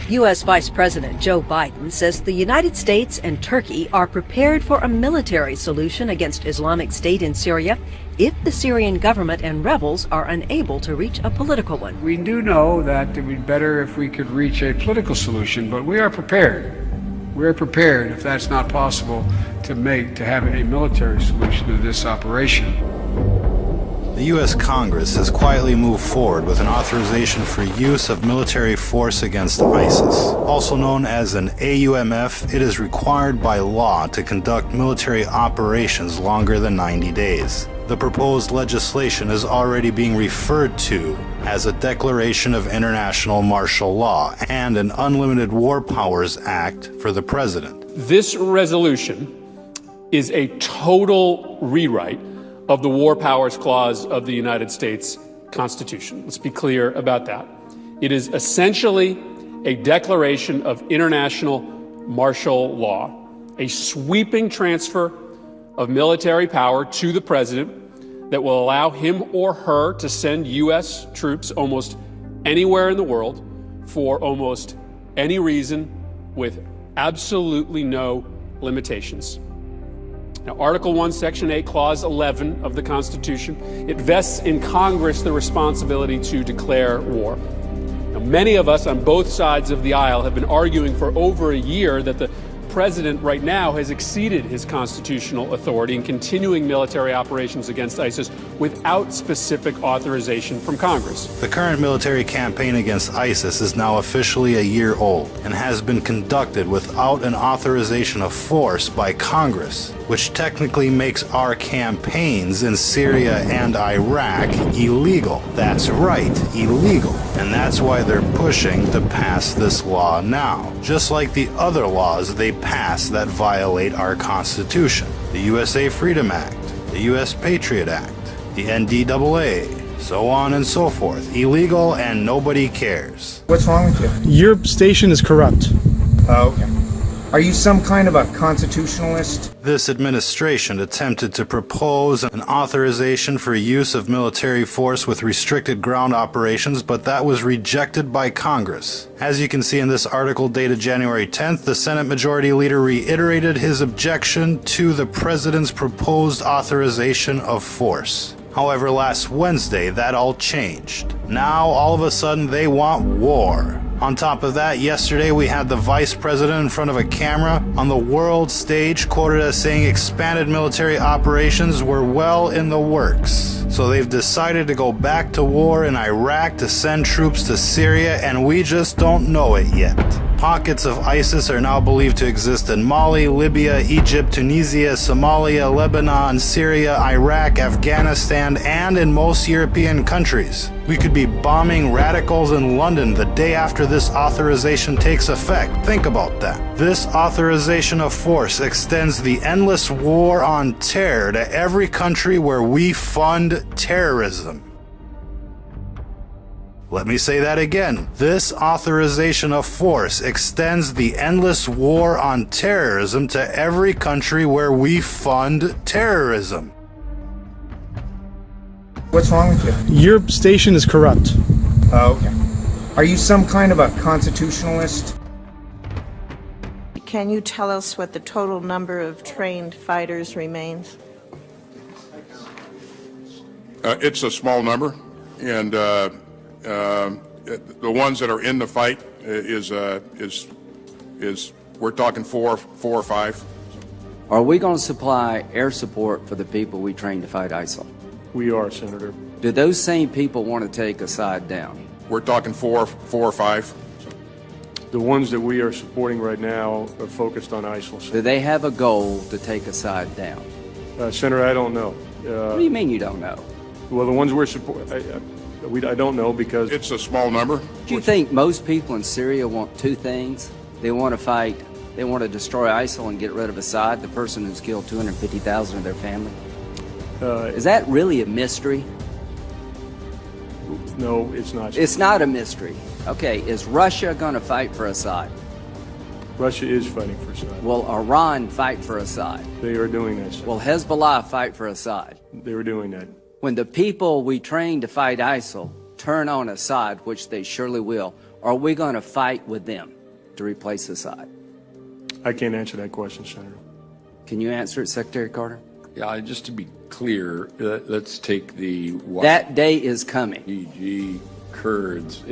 U.S. Vice President Joe Biden says the United States and Turkey are prepared for a military solution against Islamic State in Syria if the Syrian government and rebels are unable to reach a political one. We do know that it would be better if we could reach a political solution, but we are prepared. We're prepared, if that's not possible, to have a military solution to this operation. The U.S. Congress has quietly moved forward with an authorization for use of military force against ISIS. Also known as an AUMF, it is required by law to conduct military operations longer than 90 days. The proposed legislation is already being referred to as a Declaration of International Martial Law and an Unlimited War Powers Act for the President. This resolution is a total rewrite of the War Powers Clause of the United States Constitution. Let's be clear about that. It is essentially a declaration of international martial law, a sweeping transfer of military power to the president that will allow him or her to send U.S. troops almost anywhere in the world for almost any reason with absolutely no limitations. Now, Article 1, Section 8, Clause 11 of the Constitution, it vests in Congress the responsibility to declare war. Now, many of us on both sides of the aisle have been arguing for over a year that the president right now has exceeded his constitutional authority in continuing military operations against ISIS without specific authorization from Congress. The current military campaign against ISIS is now officially a year old and has been conducted without an authorization of force by Congress, which technically makes our campaigns in Syria and Iraq illegal. That's right, illegal. And that's why they're pushing to pass this law now, just like the other laws they pass that violate our Constitution. The USA Freedom Act, the US Patriot Act, the NDAA, so on and so forth. Illegal and nobody cares. What's wrong with you? Your station is corrupt. Oh, okay. Are you some kind of a constitutionalist? This administration attempted to propose an authorization for use of military force with restricted ground operations, but that was rejected by Congress. As you can see in this article dated January 10th, the Senate Majority Leader reiterated his objection to the President's proposed authorization of force. However, last Wednesday, that all changed. Now, all of a sudden, they want war. On top of that, yesterday we had the Vice President in front of a camera on the world stage quoted as saying expanded military operations were well in the works. So they've decided to go back to war in Iraq to send troops to Syria, and we just don't know it yet. Pockets of ISIS are now believed to exist in Mali, Libya, Egypt, Tunisia, Somalia, Lebanon, Syria, Iraq, Afghanistan, and in most European countries. We could be bombing radicals in London the day after this authorization takes effect. Think about that. This authorization of force extends the endless war on terror to every country where we fund terrorism. Let me say that again. This authorization of force extends the endless war on terrorism to every country where we fund terrorism. What's wrong with you? Your station is corrupt. Oh, okay. Are you some kind of a constitutionalist? Can you tell us what the total number of trained fighters remains? It's a small number, and the ones that are in the fight is we're talking four or five. Are we going to supply air support for the people we train to fight ISIL? We are, Senator. Do those same people want to take a side down? We're talking four or five. The ones that we are supporting right now are focused on ISIL. Do they have a goal to take a side down? Senator, I don't know. What do you mean you don't know? Well, the ones we're supporting, I don't know because it's a small number. Do you think most people in Syria want two things? They want to fight, they want to destroy ISIL and get rid of Assad, the person who's killed 250,000 of their family? Is that really a mystery? No, it's not. It's not a mystery. Okay, is Russia going to fight for Assad? Russia is fighting for Assad. Will Iran fight for Assad? They are doing that, sir. Will Hezbollah fight for Assad? They were doing that. When the people we train to fight ISIL turn on Assad, which they surely will or are we going to fight with them to replace Assad? I can't answer that question, Senator. Can you answer it, Secretary Carter? Yeah, just to be clear, let's take the that day is coming. YPG Kurds.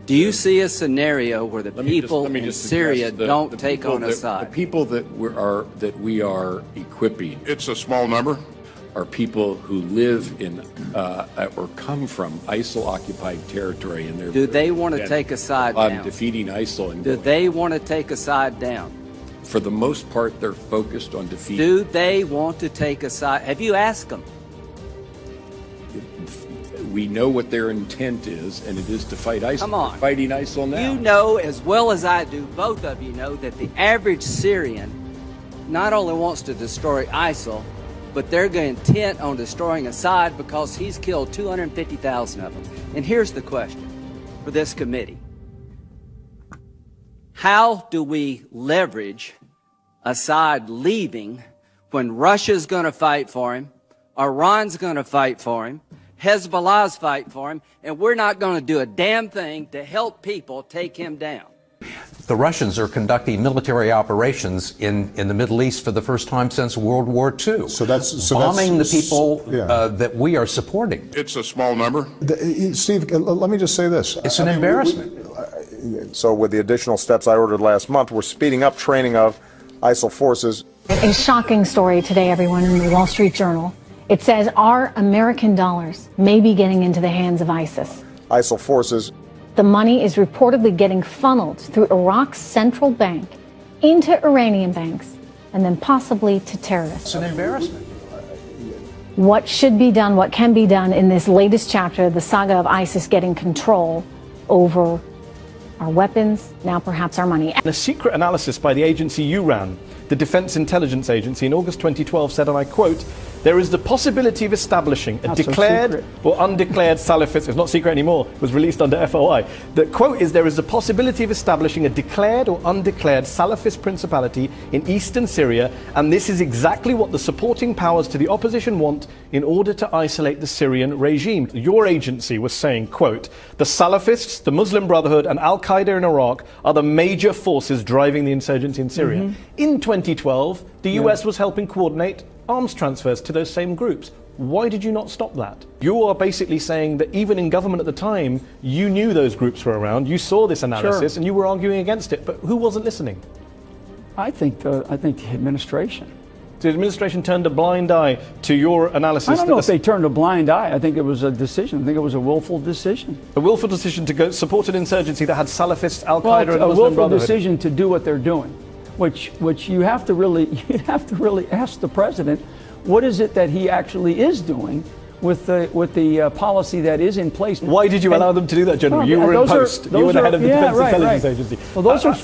Do you see a scenario where the people in Syria don't take on Assad? The people that we are equipping. It's a small number. Are people who live in or come from ISIL-occupied territory, and do they want to take Assad down? Defeating ISIL, and do they want to take Assad down? For the most part, they're focused on defeating. Do they want to take Assad? Have you asked them? We know what their intent is, and it is to fight ISIL. Come on. They're fighting ISIL now. You know as well as I do, both of you know, that the average Syrian not only wants to destroy ISIL, but they're intent on destroying Assad because he's killed 250,000 of them. And here's the question for this committee. How do we leverage Assad leaving when Russia's going to fight for him, Iran's going to fight for him, Hezbollah's fight for him, and we're not going to do a damn thing to help people take him down? The Russians are conducting military operations in the Middle East for the first time since World War II. Bombing the people that we are supporting. It's a small number. Steve, let me just say this. It's an embarrassment. So with the additional steps I ordered last month, we're speeding up training of ISIL forces. A shocking story today, everyone, in the Wall Street Journal. It says our American dollars may be getting into the hands of ISIS. ISIL forces. The money is reportedly getting funneled through Iraq's central bank into Iranian banks and then possibly to terrorists. It's an embarrassment. What should be done, what can be done in this latest chapter of the saga of ISIS getting control over our weapons, now perhaps our money. A secret analysis by the agency you ran, the Defense Intelligence Agency, in August 2012 said, and I quote, "There is the possibility of establishing a declared or undeclared Salafist," it's not secret anymore, it was released under FOI. The quote is, "There is the possibility of establishing a declared or undeclared Salafist principality in eastern Syria, and this is exactly what the supporting powers to the opposition want in order to isolate the Syrian regime." Your agency was saying, quote, "The Salafists, the Muslim Brotherhood, and Al-Qaeda in Iraq are the major forces driving the insurgency in Syria." In 2012, the US was helping coordinate arms transfers to those same groups. Why did you not stop that? You are basically saying that even in government at the time, you knew those groups were around, you saw this analysis, and you were arguing against it, but who wasn't listening? I think the administration. The administration turned a blind eye to your analysis. I don't know if they turned a blind eye. I think it was a decision. I think it was a willful decision. A willful decision to go support an insurgency that had Salafists, Al-Qaeda, and the Muslim Brotherhood. A willful decision to do what they're doing, which you have to really ask the president, what is it that he actually is doing with the policy that is in place? Why did you allow them to do that, General? You were in post. You were the head of the Defense Intelligence Agency. Well, those are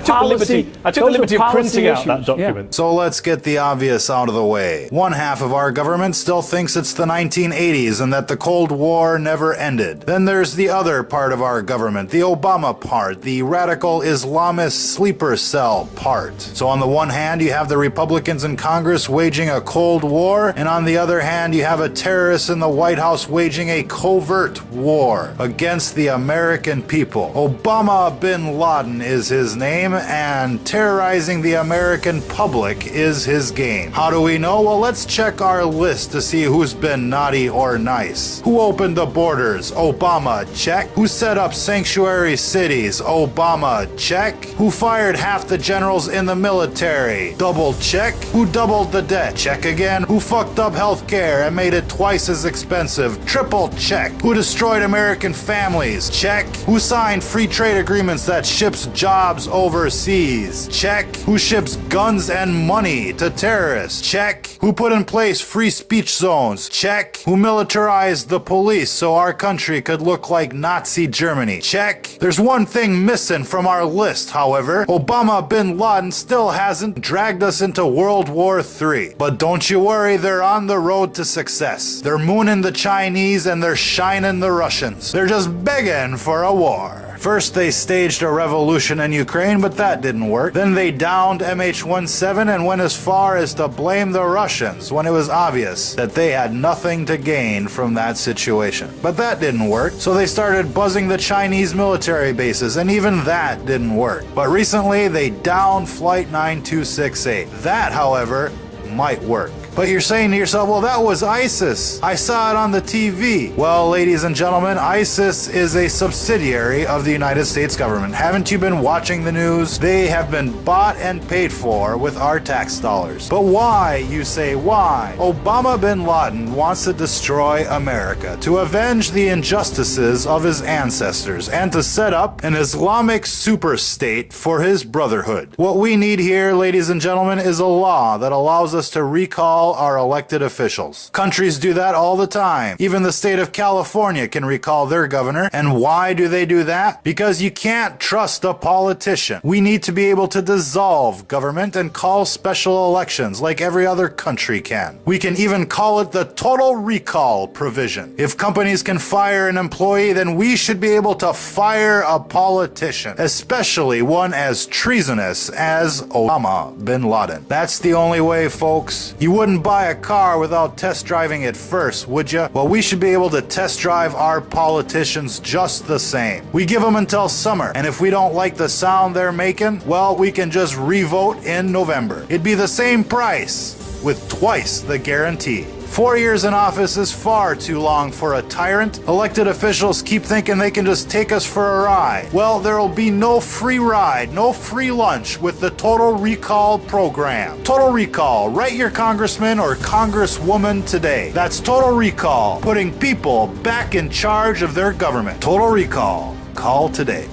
policy. I took the liberty of printing out that document. So let's get the obvious out of the way. One half of our government still thinks it's the 1980s and that the Cold War never ended. Then there's the other part of our government, the Obama part, the radical Islamist sleeper cell part. So on the one hand, you have the Republicans in Congress waging a Cold War, and on the other hand, you have a terrorist in the White House waging a covert war against the American people. Obama bin Laden is his name, and terrorizing the American public is his game. How do we know? Well, let's check our list to see who's been naughty or nice. Who opened the borders? Obama, check. Who set up sanctuary cities? Obama, check. Who fired half the generals in the military? Double check. Who doubled the debt? Check again. Who fucked up healthcare and made it twice as expensive? Triple check. Who destroyed American families? Check. Who signed free trade agreements that ships jobs overseas? Check. Who ships guns and money to terrorists? Check. Who put in place free speech zones? Check. Who militarized the police so our country could look like Nazi Germany? Check. There's one thing missing from our list, however. Obama bin Laden still hasn't dragged us into World War III. But don't you worry, they're on the road to success. They're mooning the Chinese and they're shining the Russians. They're just begging for a war. First, they staged a revolution in Ukraine, but that didn't work. Then they downed MH17 and went as far as to blame the Russians when it was obvious that they had nothing to gain from that situation. But that didn't work, so they started buzzing the Chinese military bases, and even that didn't work. But recently, they downed Flight 9268. That, however, might work. But you're saying to yourself, well, that was ISIS. I saw it on the TV. Well, ladies and gentlemen, ISIS is a subsidiary of the United States government. Haven't you been watching the news? They have been bought and paid for with our tax dollars. But why, you say, why? Osama bin Laden wants to destroy America, to avenge the injustices of his ancestors, and to set up an Islamic super state for his brotherhood. What we need here, ladies and gentlemen, is a law that allows us to recall our elected officials. Countries do that all the time. Even the state of California can recall their governor. And why do they do that? Because you can't trust a politician. We need to be able to dissolve government and call special elections like every other country can. We can even call it the total recall provision. If companies can fire an employee, then we should be able to fire a politician, especially one as treasonous as Osama bin Laden. That's the only way, folks. You wouldn't buy a car without test driving it first, would you? Well, we should be able to test drive our politicians just the same. We give them until summer, and if we don't like the sound they're making, well, we can just re-vote in November. It'd be the same price with twice the guarantee. 4 years in office is far too long for a tyrant. Elected officials keep thinking they can just take us for a ride. Well, there'll be no free ride, no free lunch with the Total Recall program. Total Recall. Write your congressman or congresswoman today. That's Total Recall, putting people back in charge of their government. Total Recall. Call today.